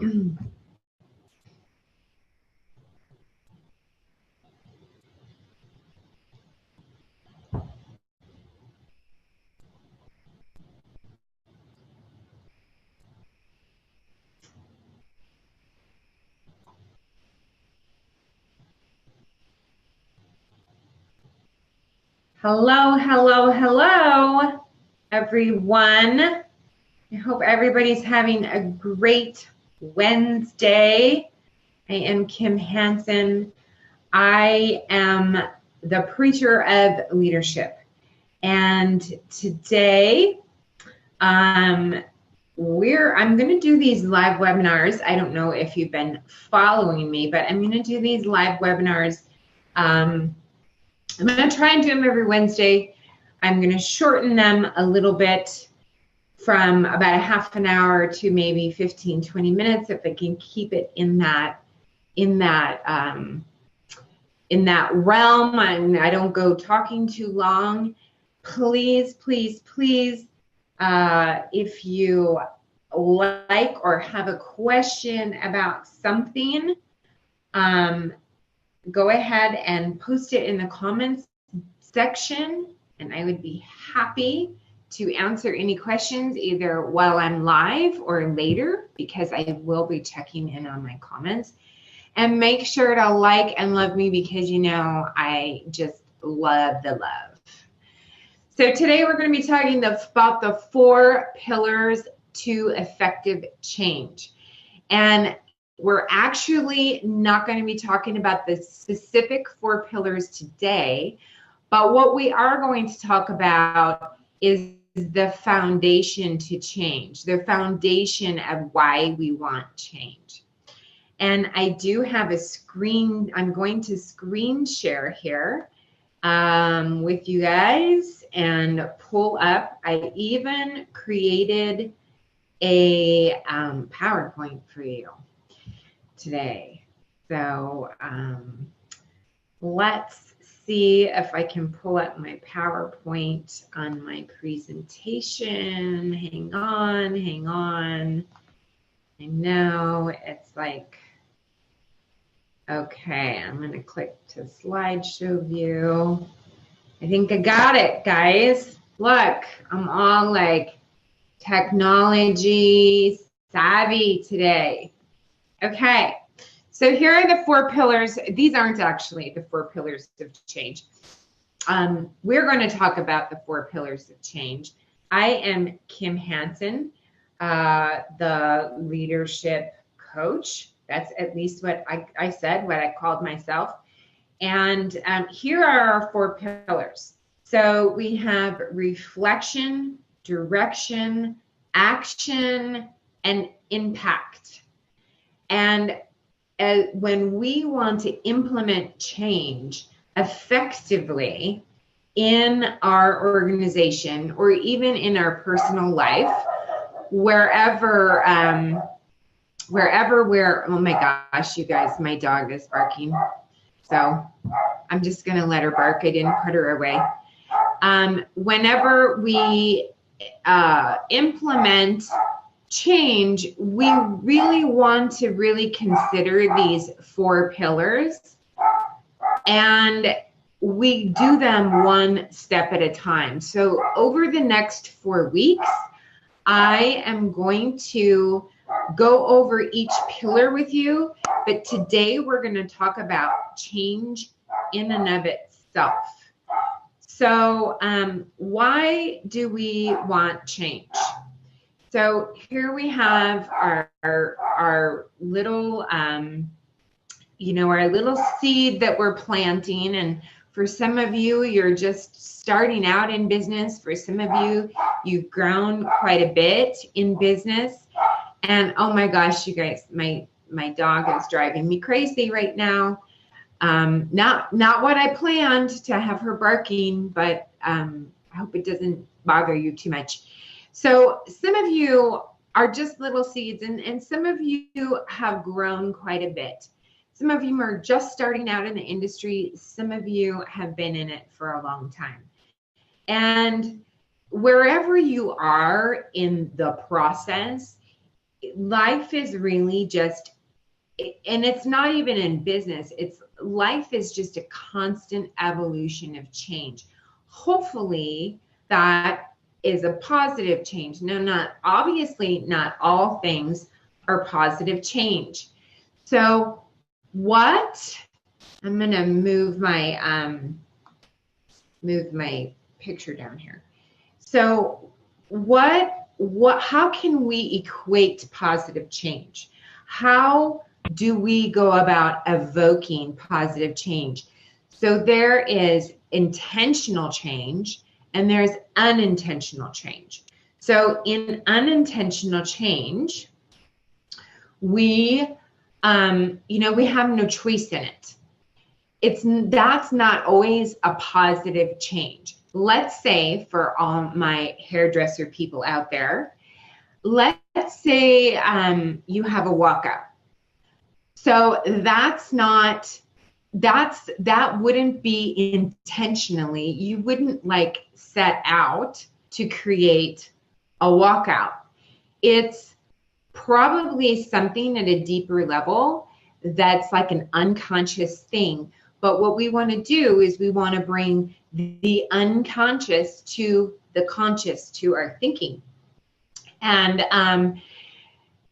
Hello, hello, hello, everyone. I hope everybody's having a great Wednesday. I am Kim Hansen. I am the preacher of leadership. And today, I'm going to do these live webinars. I don't know if you've been following me, but I'm going to do these live webinars. I'm going to try and do them every Wednesday. I'm going to shorten them a little bit from about a half an hour to maybe 15, 20 minutes if I can keep it in that realm and I don't go talking too long. Please, please, please, if you like or have a question about something, go ahead and post it in the comments section, and I would be happy to answer any questions either while I'm live or later, because I will be checking in on my comments. And make sure to like and love me, because you know I just love the love. So today we're going to be talking about the 4 pillars to effective change. And we're actually not going to be talking about the specific 4 pillars today, but what we are going to talk about is the foundation to change, the foundation of why we want change. And I do have a screen, I'm going to screen share here with you guys and pull up. I even created a PowerPoint for you today. So let's see if I can pull up my PowerPoint on my presentation. Hang on, hang on. I know it's like, okay, I'm going to click to slideshow view. I think I got it, guys. Look, I'm all like technology savvy today. Okay, so here are the 4 pillars. These aren't actually the 4 pillars of change. We're going to talk about the 4 pillars of change. I am Kim Hansen, the leadership coach. That's at least what I said, what I called myself. And here are our 4 pillars. So we have reflection, direction, action, and impact. And when we want to implement change effectively in our organization or even in our personal life, wherever we're, oh my gosh, you guys, my dog is barking. So I'm just going to let her bark. I didn't put her away. Whenever we implement change, we really want to really consider these 4 pillars, and we do them one step at a time. So over the next 4 weeks, I am going to go over each pillar with you, but today we're going to talk about change in and of itself. So why do we want change? So here we have our little, our little seed that we're planting. And for some of you, you're just starting out in business. For some of you, you've grown quite a bit in business. And oh my gosh, you guys, my dog is driving me crazy right now. Not what I planned to have her barking, but I hope it doesn't bother you too much. So some of you are just little seeds, and some of you have grown quite a bit. Some of you are just starting out in the industry. Some of you have been in it for a long time. And wherever you are in the process, life is really just, and it's not even in business, life is just a constant evolution of change. Hopefully that is a positive change. No, not obviously not all things are positive change. So what, I'm going to move my picture down here. So how can we equate positive change? How do we go about evoking positive change? So there is intentional change and there's unintentional change. So in unintentional change, we have no choice in it. That's not always a positive change. Let's say, for all my hairdresser people out there, let's say you have a walkout. So that wouldn't be intentionally. You wouldn't like set out to create a walkout. It's probably something at a deeper level that's like an unconscious thing. But what we want to do is we want to bring the unconscious to the conscious, to our thinking. And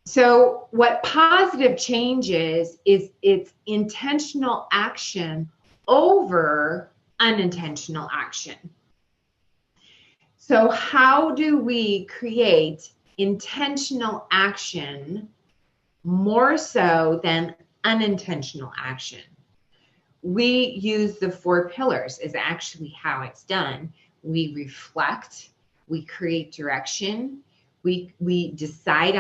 so what positive change is it's intentional action over unintentional action. So how do we create intentional action more so than unintentional action? We use the 4 pillars is actually how it's done. We reflect, we create direction, we decide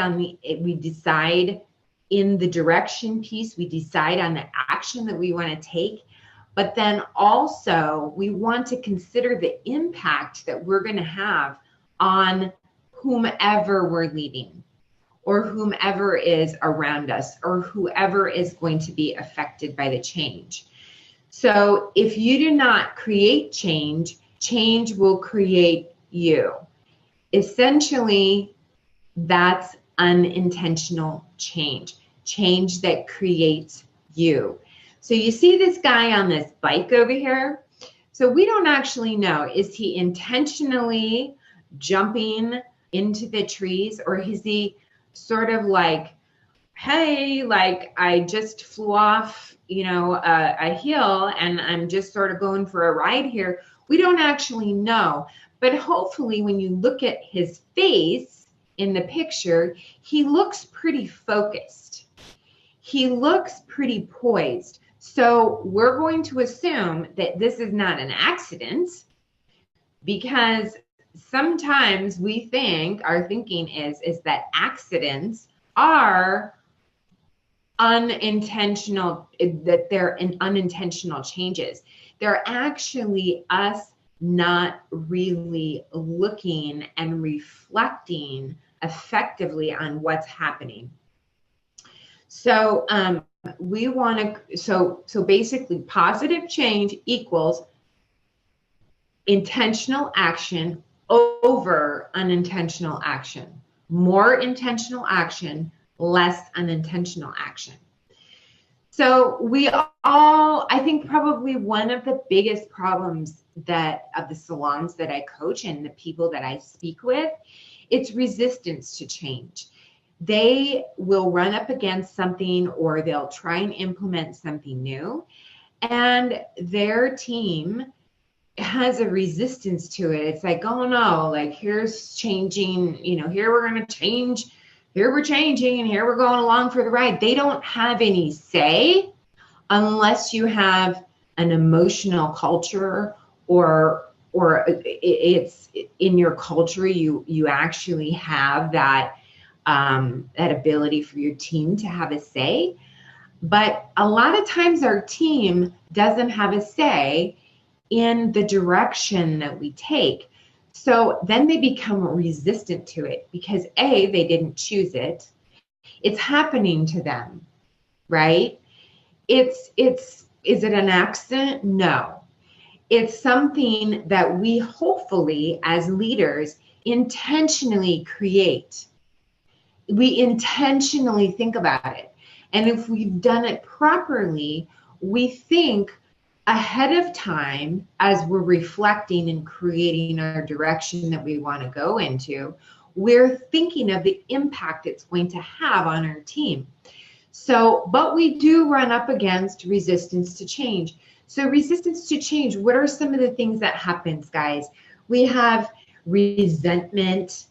in the direction piece, we decide on the action that we want to take, but then also we want to consider the impact that we're going to have on whomever we're leading, or whomever is around us, or whoever is going to be affected by the change. So if you do not create change, change will create you. Essentially, that's unintentional change, change that creates you. So you see this guy on this bike over here? So we don't actually know, is he intentionally jumping into the trees, or is he sort of like, hey, like I just flew off, a hill and I'm just sort of going for a ride here? We don't actually know. But hopefully when you look at his face in the picture, he looks pretty focused. He looks pretty poised. So we're going to assume that this is not an accident, because sometimes we think, our thinking is that accidents are unintentional, that they're unintentional changes. They're actually us not really looking and reflecting effectively on what's happening. So we want to, so basically positive change equals intentional action over unintentional action. More intentional action, less unintentional action. So I think probably one of the biggest problems of the salons that I coach and the people that I speak with, it's resistance to change. They will run up against something, or they'll try and implement something new, and their team has a resistance to it. It's like, oh no, like here's changing, here we're going to change, here we're changing, and here we're going along for the ride. They don't have any say unless you have an emotional culture, or it's in your culture, you actually have that ability for your team to have a say. But a lot of times our team doesn't have a say in the direction that we take. So then they become resistant to it because they didn't choose it. It's happening to them, right? Is it an accident? No. It's something that we hopefully as leaders intentionally create. we intentionally think about it. And if we've done it properly, we think ahead of time as we're reflecting and creating our direction that we want to go into, we're thinking of the impact it's going to have on our team. So, but we do run up against resistance to change. So resistance to change, what are some of the things that happens, guys? We have resentment.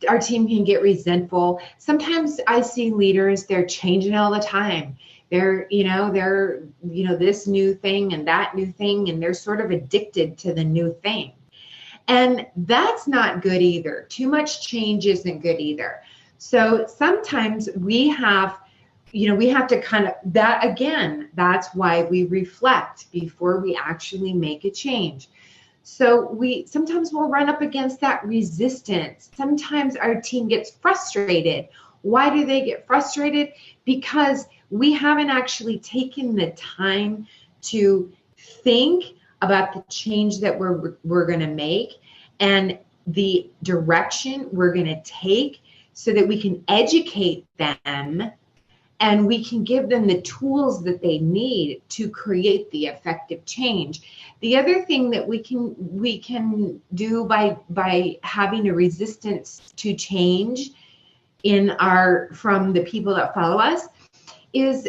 Our team can get resentful. Sometimes I see leaders, they're changing all the time. They're this new thing and that new thing, and they're sort of addicted to the new thing. And that's not good either. Too much change isn't good either. So sometimes we have to kind of, that again, that's why we reflect before we actually make a change. So sometimes we'll run up against that resistance. Sometimes our team gets frustrated. Why do they get frustrated? Because we haven't actually taken the time to think about the change that we're going to make and the direction we're going to take, so that we can educate them and we can give them the tools that they need to create the effective change. The other thing that we can do by having a resistance to change from the people that follow us is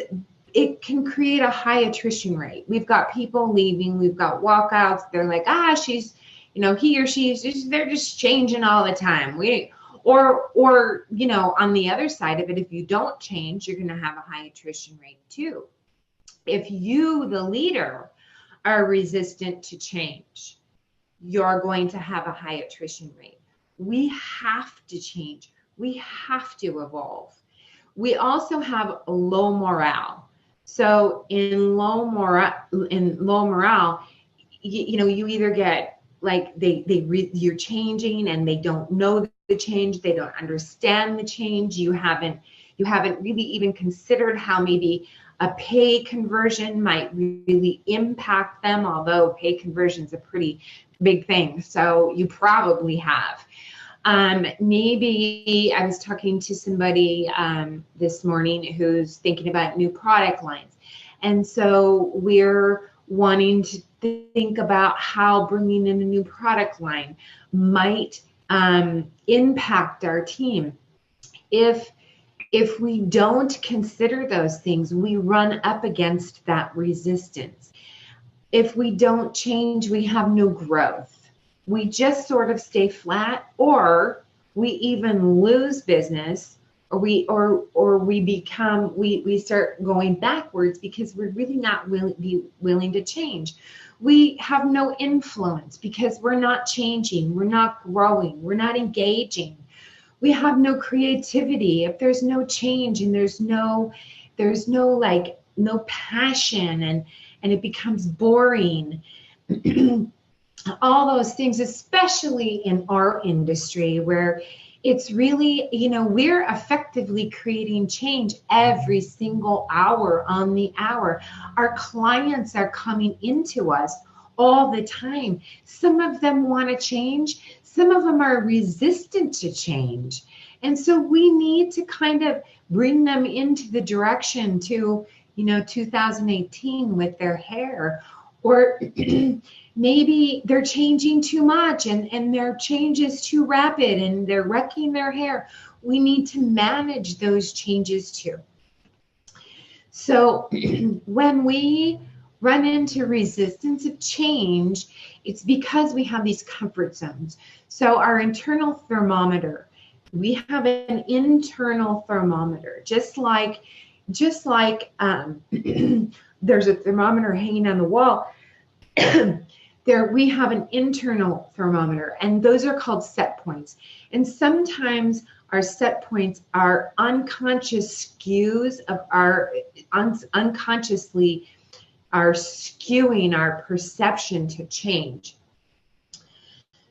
it can create a high attrition rate. We've got people leaving, we've got walkouts. They're like, she's, he or she, they're just changing all the time. Or on the other side of it, if you don't change, you're going to have a high attrition rate too. If you, the leader, are resistant to change, you're going to have a high attrition rate. We have to change. We have to evolve. We also have low morale. So in low morale, you either get like you're changing and they don't know the change, they don't understand the change. You haven't really even considered how maybe a pay conversion might really impact them, although pay conversion is a pretty big thing. So you probably have. Maybe I was talking to somebody this morning who's thinking about new product lines. And so we're wanting to think about how bringing in a new product line might impact our team. If we don't consider those things, we run up against that resistance. If we don't change, we have no growth. We just sort of stay flat, or we even lose business, or we start going backwards because we're really not willing to change. We have no influence because we're not changing, we're not growing, we're not engaging. We have no creativity. If there's no change and there's no passion, and it becomes boring. All those things, especially in our industry where it's really, we're effectively creating change every single hour on the hour. Our clients are coming into us all the time. Some of them want to change. Some of them are resistant to change. And so we need to kind of bring them into the direction to, 2018 with their hair, or maybe they're changing too much and their change is too rapid and they're wrecking their hair. We need to manage those changes too. So when we run into resistance of change, it's because we have these comfort zones. So our internal thermometer, we have an internal thermometer, just like there's a thermometer hanging on the wall. There we have an internal thermometer, and those are called set points. And sometimes our set points are unconscious skews of our unconsciously are skewing our perception to change.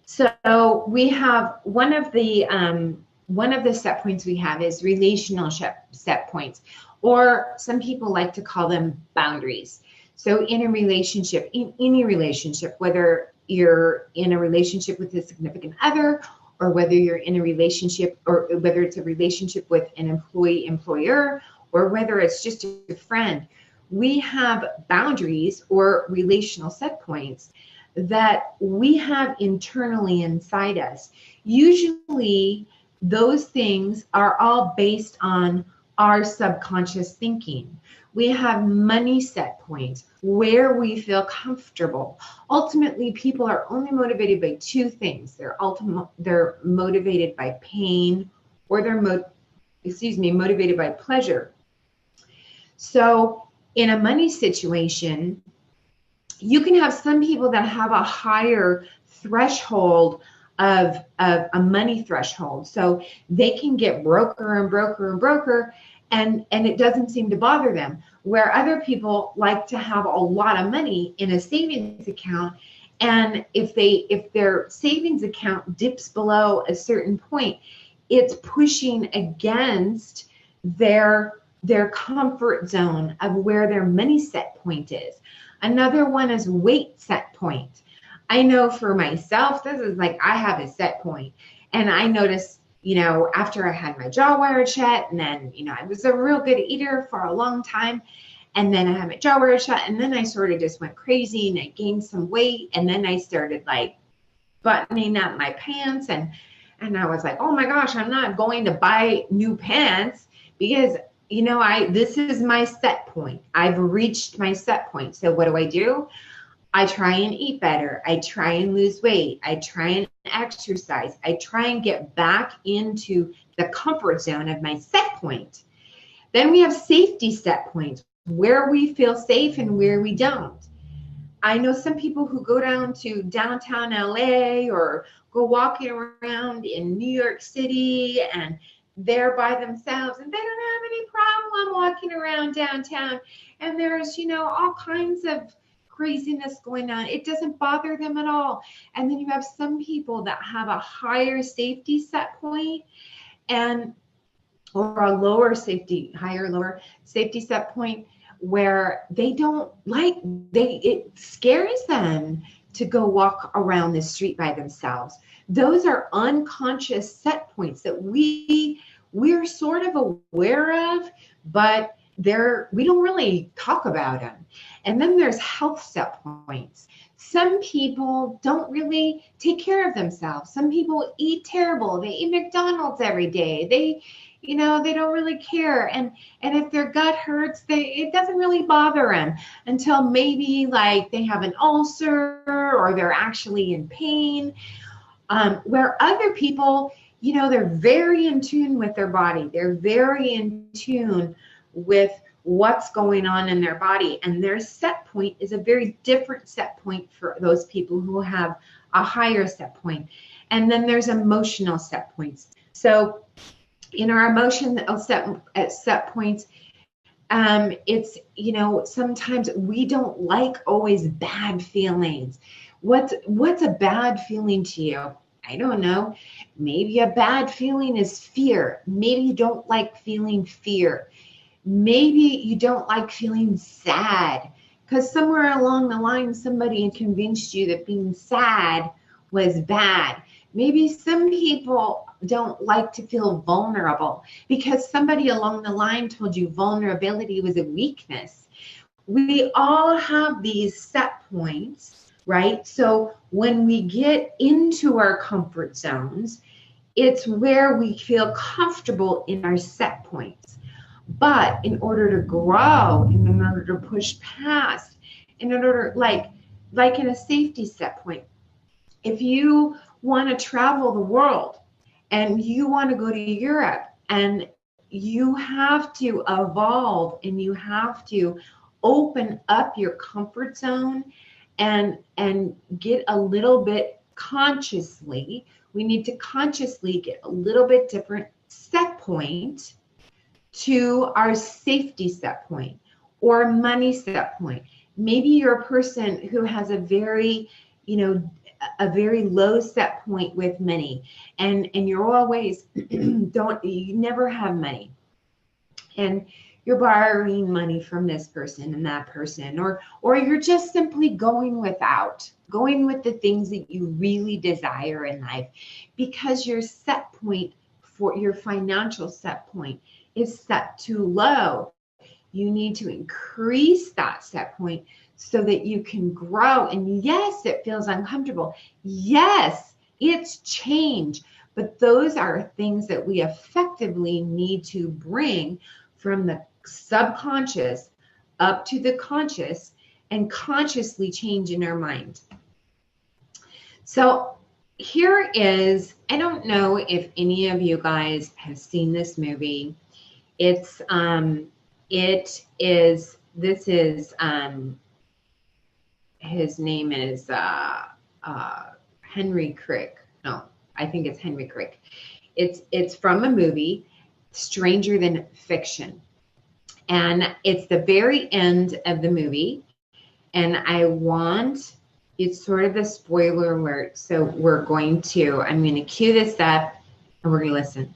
So we have one of the set points we have is relational set points, or some people like to call them boundaries. So in a relationship, in any relationship, whether you're in a relationship with a significant other or whether you're in a relationship, or whether it's a relationship with an employee-employer, or whether it's just a friend, we have boundaries or relational set points that we have internally inside us. Usually those things are all based on our subconscious thinking. We have money set points where we feel comfortable. Ultimately, people are only motivated by two things. They're motivated by pain, or they're motivated by pleasure. So in a money situation, you can have some people that have a higher threshold of a money threshold. So they can get broker and broker and broker, and it doesn't seem to bother them. Where other people like to have a lot of money in a savings account, and if their savings account dips below a certain point, it's pushing against their comfort zone of where their money set point is. Another one is weight set point. I know for myself, this is like, I have a set point, and I noticed, after I had my jaw wired shut, and then, I was a real good eater for a long time, and then I had my jaw wired shut, and then I sort of just went crazy, and I gained some weight, and then I started like buttoning up my pants, and I was like, oh my gosh, I'm not going to buy new pants because this is my set point. I've reached my set point. So what do? I try and eat better. I try and lose weight. I try and exercise. I try and get back into the comfort zone of my set point. Then we have safety set points, where we feel safe and where we don't. I know some people who go down to downtown LA or go walking around in New York City, and they're by themselves, and they don't have any problem walking around downtown, and there's all kinds of craziness going on. It doesn't bother them at all. And then you have some people that have a higher safety set point, or a lower safety set point, where they don't it scares them to go walk around the street by themselves. Those are unconscious set points that we're sort of aware of, but we don't really talk about them. And then there's health set points. Some people don't really take care of themselves. Some people eat terrible. They eat McDonald's every day. They don't really care. And if their gut hurts, it doesn't really bother them until maybe like they have an ulcer or they're actually in pain. Where other people, they're very in tune with their body. They're very in tune with what's going on in their body. And their set point is a very different set point for those people who have a higher set point. And then there's emotional set points. So in our emotional set points, it's, sometimes we don't like always bad feelings. What's a bad feeling to you? I don't know. Maybe a bad feeling is fear. Maybe you don't like feeling fear. Maybe you don't like feeling sad because somewhere along the line, somebody convinced you that being sad was bad. Maybe some people don't like to feel vulnerable because somebody along the line told you vulnerability was a weakness. We all have these set points, right? So when we get into our comfort zones, it's where we feel comfortable in our set points. But in order to grow, and in order to push past, in order, like in a safety set point, if you want to travel the world and you want to go to Europe, and you have to evolve and you have to open up your comfort zone and get a little bit consciously, we need to consciously get a little bit different set point to our safety set point or money set point. Maybe you're a person who has a very low set point with money, and you're always you never have money, and you're borrowing money from this person and that person, or you're just simply going with the things that you really desire in life, because your set point for your financial set point is set too low. You need to increase that set point so that you can grow. And yes, it feels uncomfortable. Yes, it's change. But those are things that we effectively need to bring from the subconscious up to the conscious and consciously change in our mind. So here is, I don't know if any of you guys have seen this movie. This is his name is Henry Crick. No, I think it's Henry Crick. It's from a movie, Stranger Than Fiction. And it's the very end of the movie. And it's sort of a spoiler alert. So I'm going to cue this up and we're going to listen.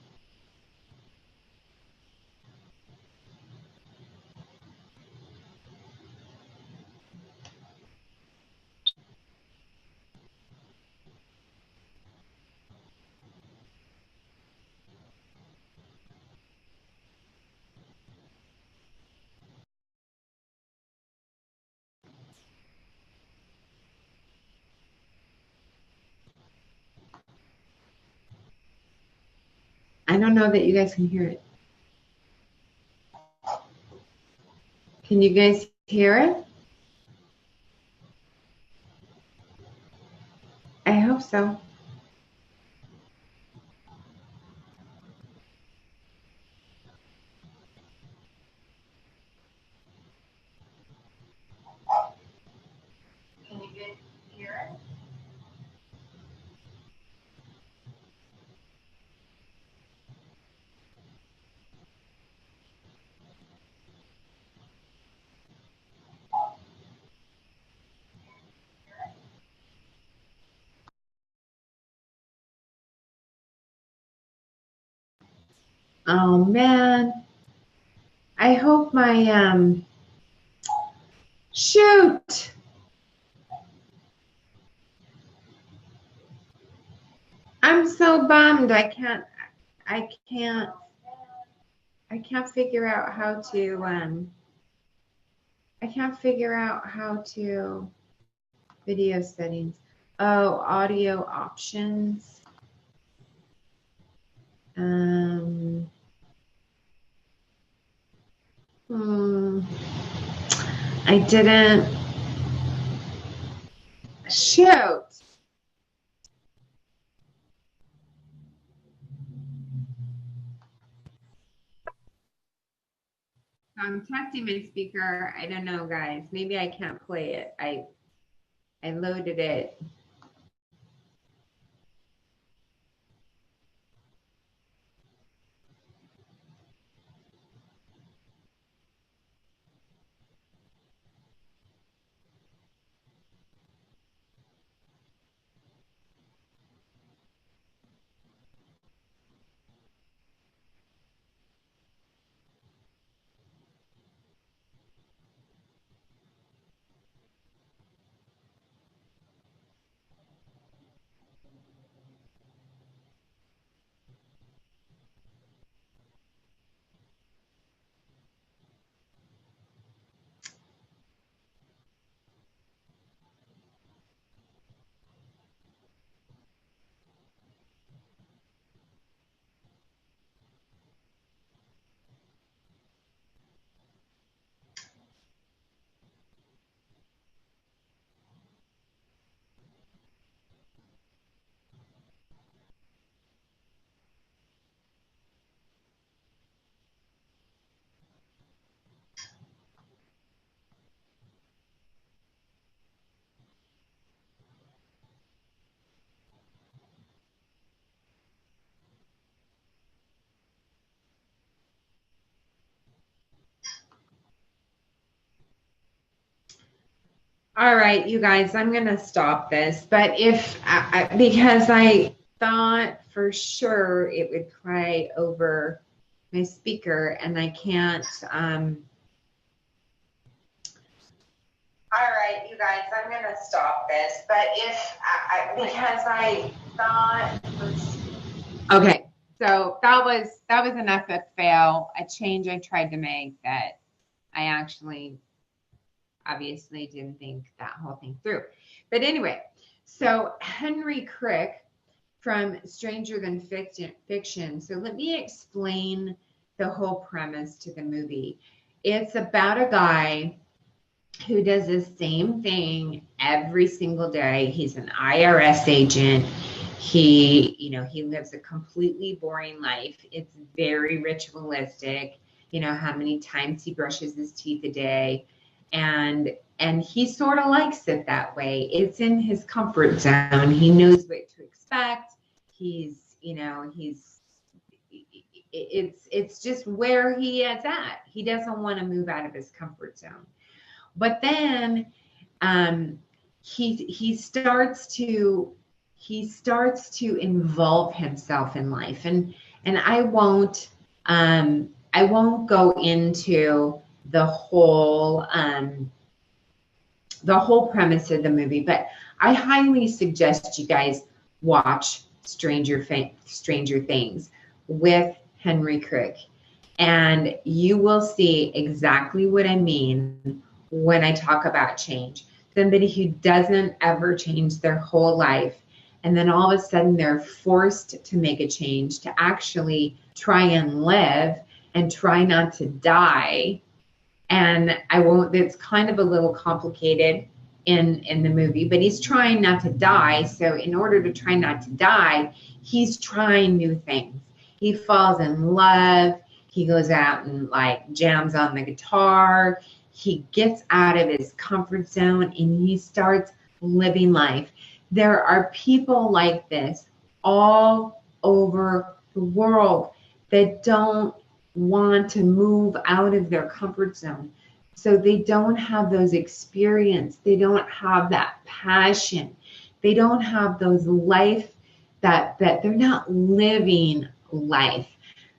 I don't know that you guys can hear it. Can you guys hear it? I hope so. Can you guys hear it? Oh man, I hope my shoot. I'm so bummed. I can't figure out how to video settings. Oh, audio options. I didn't. Shoot. I'm testing my speaker. I don't know, guys. Maybe I can't play it. I loaded it. All right, you guys, I'm going to stop this. But because I thought for sure it would cry over speaker, and I can't. All right, you guys, I'm going to stop this. But if because I thought. Okay, so that was an epic fail, a change I tried to make that I actually obviously didn't think that whole thing through. But anyway, so Henry Crick from Stranger Than Fiction. So let me explain the whole premise to the movie. It's about a guy who does the same thing every single day. He's an IRS agent. He lives a completely boring life. It's very ritualistic. How many times he brushes his teeth a day, and he sort of likes it that way. It's in his comfort zone. He knows what to expect. It's just where he is at. He doesn't want to move out of his comfort zone. But then he starts to involve himself in life, and I won't go into the whole premise of the movie, but I highly suggest you guys watch Stranger Things with Henry Crick, and you will see exactly what I mean when I talk about change. Somebody who doesn't ever change their whole life, and then all of a sudden they're forced to make a change to actually try and live and try not to die. And it's kind of a little complicated in the movie, but he's trying not to die. So in order to try not to die, he's trying new things. He falls in love. He goes out and jams on the guitar. He gets out of his comfort zone and he starts living life. There are people like this all over the world that don't want to move out of their comfort zone. So they don't have those experience. They don't have that passion. They don't have those life that they're not living life.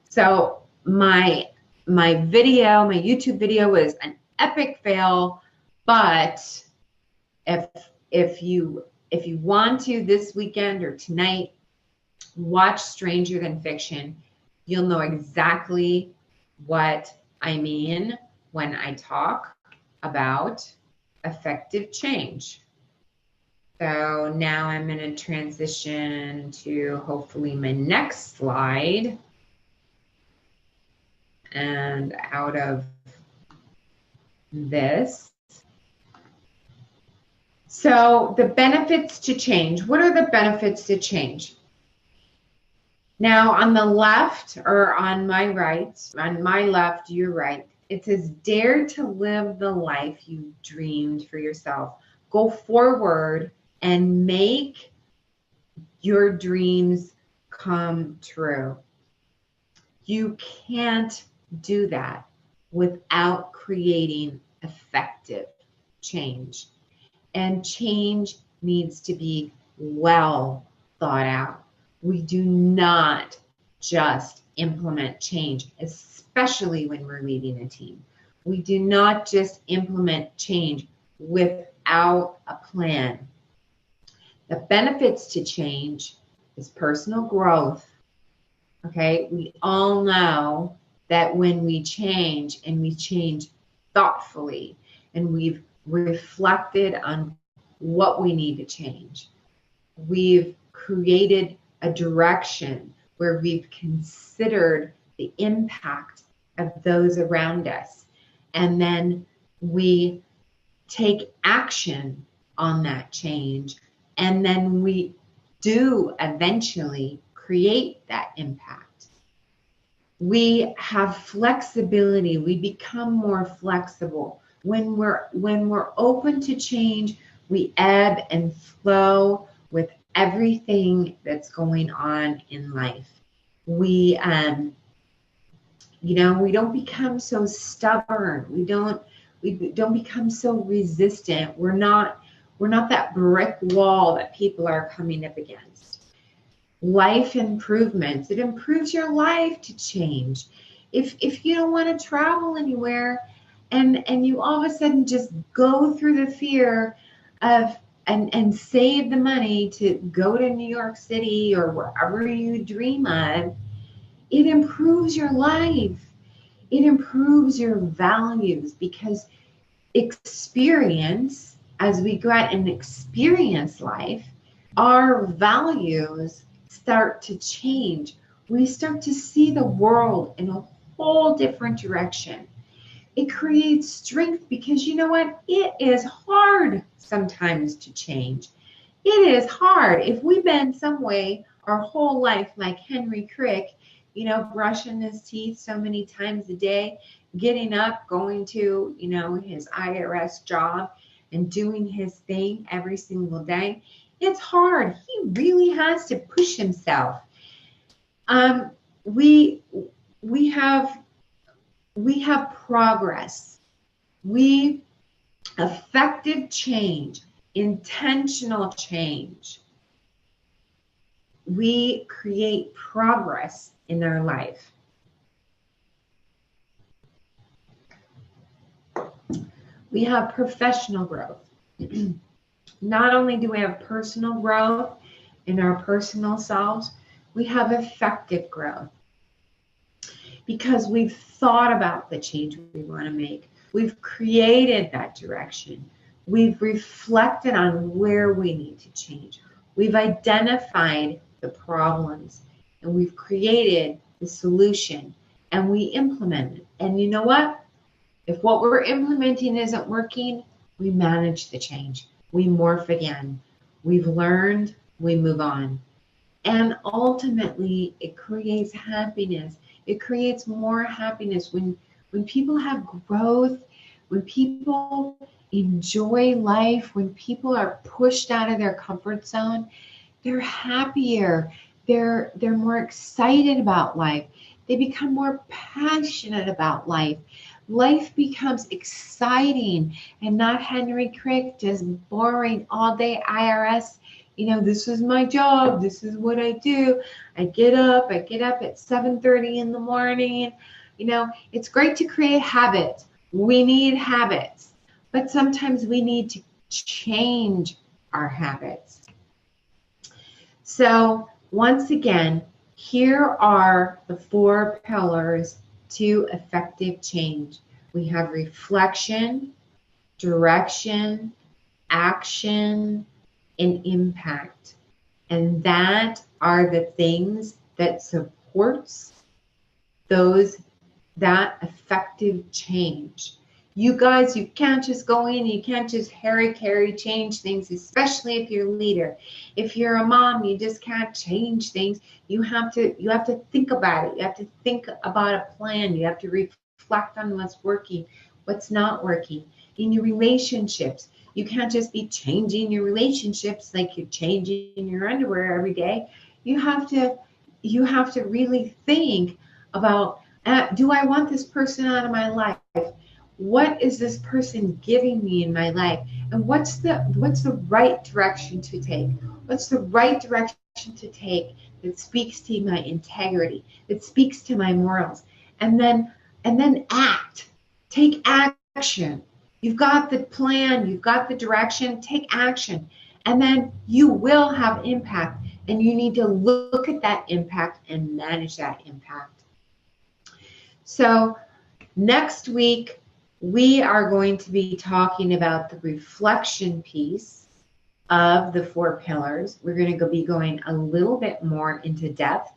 So my YouTube video was an epic fail, but if you want to this weekend or tonight watch Stranger Than Fiction, you'll know exactly what I mean when I talk about effective change. So now I'm going to transition to hopefully my next slide. And out of this. So the benefits to change. What are the benefits to change? Now on the left, or on my right, on my left, your right, it says dare to live the life you dreamed for yourself. Go forward and make your dreams come true. You can't do that without creating effective change. And change needs to be well thought out. We do not just implement change, especially when we're leading a team. We do not just implement change without a plan. The benefits to change is personal growth. Okay, we all know that when we change, and we change thoughtfully, and we've reflected on what we need to change, we've created a direction where we've considered the impact of those around us, and then we take action on that change, and then we do eventually create that impact. We have flexibility. We become more flexible. When we're open to change, we ebb and flow with everything that's going on in life. We don't become so stubborn. We don't become so resistant. We're not that brick wall that people are coming up against. Life improvements. It improves your life to change. if you don't want to travel anywhere, and you all of a sudden just go through the fear of and save the money to go to New York City or wherever you dream of, it improves your life. It improves your values, because experience, as we go out and experience life, our values start to change. We start to see the world in a whole different direction. It creates strength, because you know what? It is hard sometimes to change. It is hard. If we've been some way our whole life, like Henry Crick, brushing his teeth so many times a day, getting up, going to, his IRS job and doing his thing every single day, it's hard. He really has to push himself. We have progress. Effective change, intentional change. We create progress in our life. We have professional growth. Not only do we have personal growth in our personal selves, we have effective growth, because we've thought about the change we want to make. We've created that direction. We've reflected on where we need to change. We've identified the problems, and we've created the solution, and we implement it. And you know what? If what we're implementing isn't working, we manage the change. We morph again. We've learned, we move on. And ultimately, it creates happiness. It creates more happiness when people have growth, when people enjoy life, when people are pushed out of their comfort zone. They're happier. They're more excited about life. They become more passionate about life. Life becomes exciting and not Henry Crick, just boring all day IRS. This is my job. This is what I do. I get up at 7:30 in the morning. It's great to create habits. We need habits, but sometimes we need to change our habits. So once again, here are the 4 pillars to effective change. We have reflection, direction, action, and impact. And that are the things that supports that effective change. You guys, you can't just go in, you can't just carry change things, especially if you're a leader. If you're a mom, you just can't change things. You have to think about it. You have to think about a plan. You have to reflect on what's working, what's not working. In your relationships, you can't just be changing your relationships like you're changing your underwear every day. You have to really think about, do I want this person out of my life? What is this person giving me in my life? And what's the right direction to take? What's the right direction to take that speaks to my integrity, that speaks to my morals? And then act. Take action. You've got the plan, you've got the direction, take action. And then you will have impact, and you need to look at that impact and manage that impact. So next week, we are going to be talking about the reflection piece of the 4 pillars. We're going to be going a little bit more into depth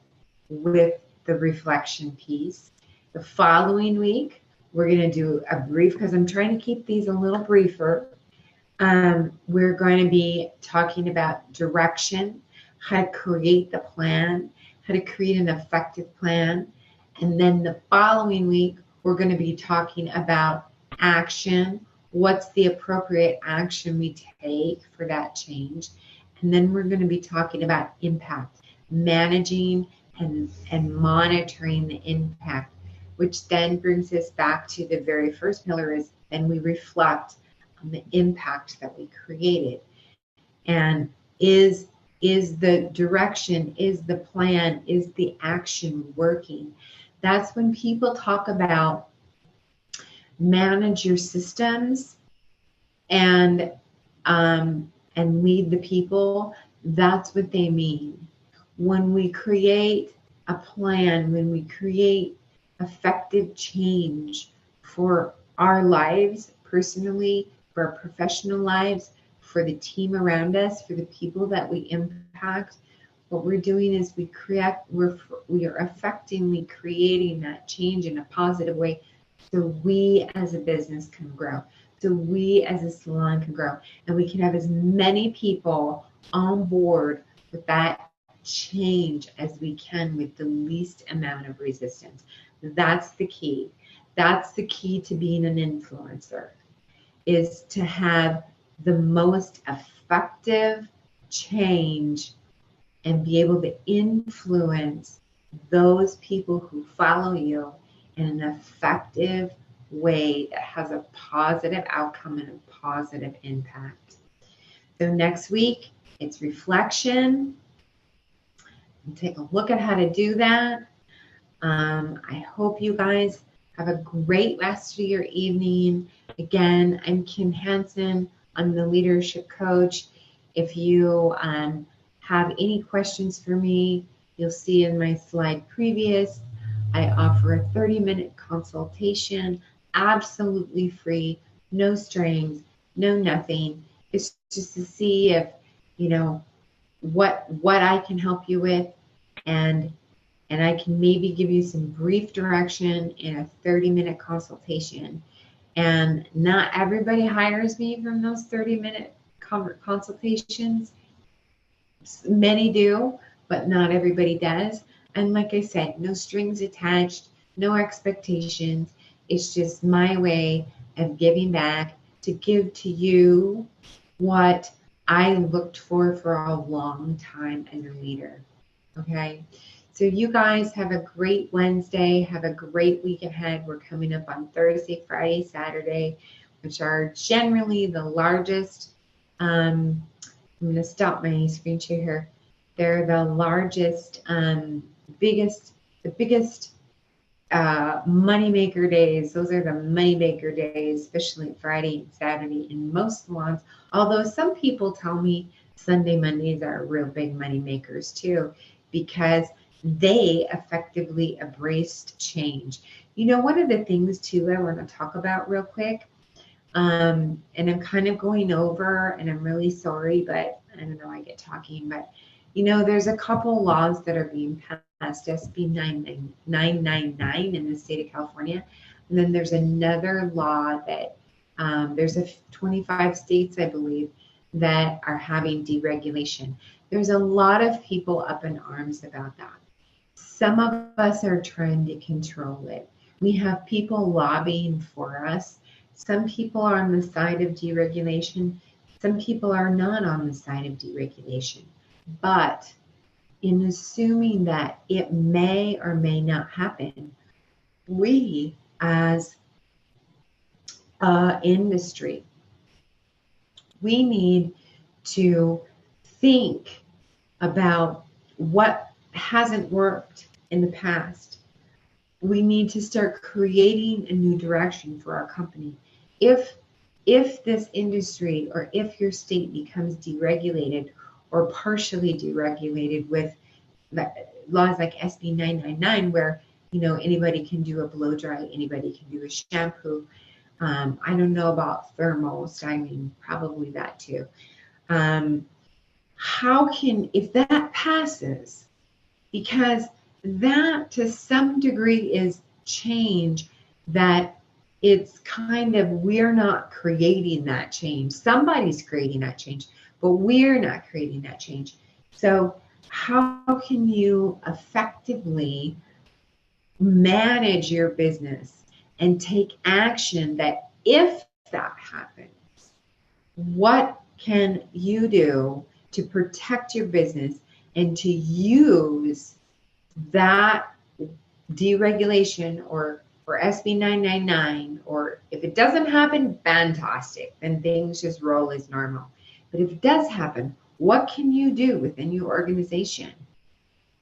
with the reflection piece. The following week, we're going to do a brief, because I'm trying to keep these a little briefer. We're going to be talking about direction, how to create the plan, how to create an effective plan. And then the following week, we're going to be talking about action. What's the appropriate action we take for that change? And then we're going to be talking about impact, managing and monitoring the impact, which then brings us back to the very first pillar, is then we reflect on the impact that we created. And is the direction, is the plan, is the action working? That's when people talk about manage your systems and lead the people. That's what they mean. When we create a plan, when we create effective change for our lives personally, for our professional lives, for the team around us, for the people that we impact, what we're doing is we are effectively creating that change in a positive way, so we as a business can grow, so we as a salon can grow, and we can have as many people on board with that change as we can with the least amount of resistance. That's the key. That's the key to being an influencer, is to have the most effective change and be able to influence those people who follow you in an effective way that has a positive outcome and a positive impact. So next week, it's reflection. Take a look at how to do that. I hope you guys have a great rest of your evening. Again, I'm Kim Hansen. I'm the leadership coach. If you have any questions for me, you'll see in my slide previous, I offer a 30-minute consultation, absolutely free, no strings, no nothing. It's just to see if, you know, what I can help you with, and I can maybe give you some brief direction in a 30-minute consultation. And not everybody hires me from those 30-minute consultations. Many do, but not everybody does. And like I said, no strings attached, no expectations. It's just my way of giving back, to give to you what I looked for a long time as a leader. Okay? So you guys have a great Wednesday. Have a great week ahead. We're coming up on Thursday, Friday, Saturday, which are generally the largest. I'm going to stop my screen share here. They're the largest, biggest moneymaker days. Those are the moneymaker days, especially Friday and Saturday in most salons. Although some people tell me Sunday, Mondays are real big moneymakers too, because they effectively embraced change. You know, one of the things too I want to talk about real quick, and I'm kind of going over, and I'm really sorry, but I don't know, I get talking, but you know, there's a couple laws that are being passed, SB 999 in the state of California, and then there's another law that there's 25 states, I believe, that are having deregulation. There's a lot of people up in arms about that. Some of us are trying to control it. We have people lobbying for us. Some people are on the side of deregulation. Some people are not on the side of deregulation. But in assuming that it may or may not happen, we as an industry, we need to think about what hasn't worked in the past. We need to start creating a new direction for our company. If this industry, or if your state becomes deregulated or partially deregulated with laws like SB 999, where, you know, anybody can do a blow dry, anybody can do a shampoo. I don't know about thermal styling, probably that too. If that passes, because that to some degree is change, that it's kind of, we're not creating that change. Somebody's creating that change, but we're not creating that change. So how can you effectively manage your business and take action that if that happens, what can you do to protect your business and to use that deregulation or SB 999, or if it doesn't happen, fantastic, then things just roll as normal. But if it does happen, what can you do within your organization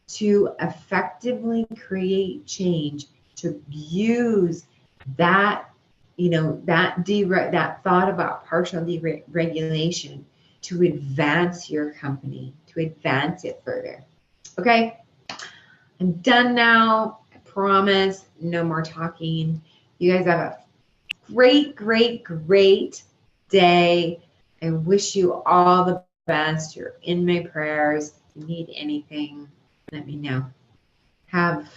to effectively create change, to use that, that thought about partial deregulation to advance your company, to advance it further. Okay, I'm done now. I promise, no more talking. You guys have a great, great, great day. I wish you all the best. You're in my prayers. If you need anything, let me know. Have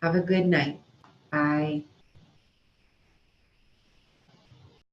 a good night. Bye.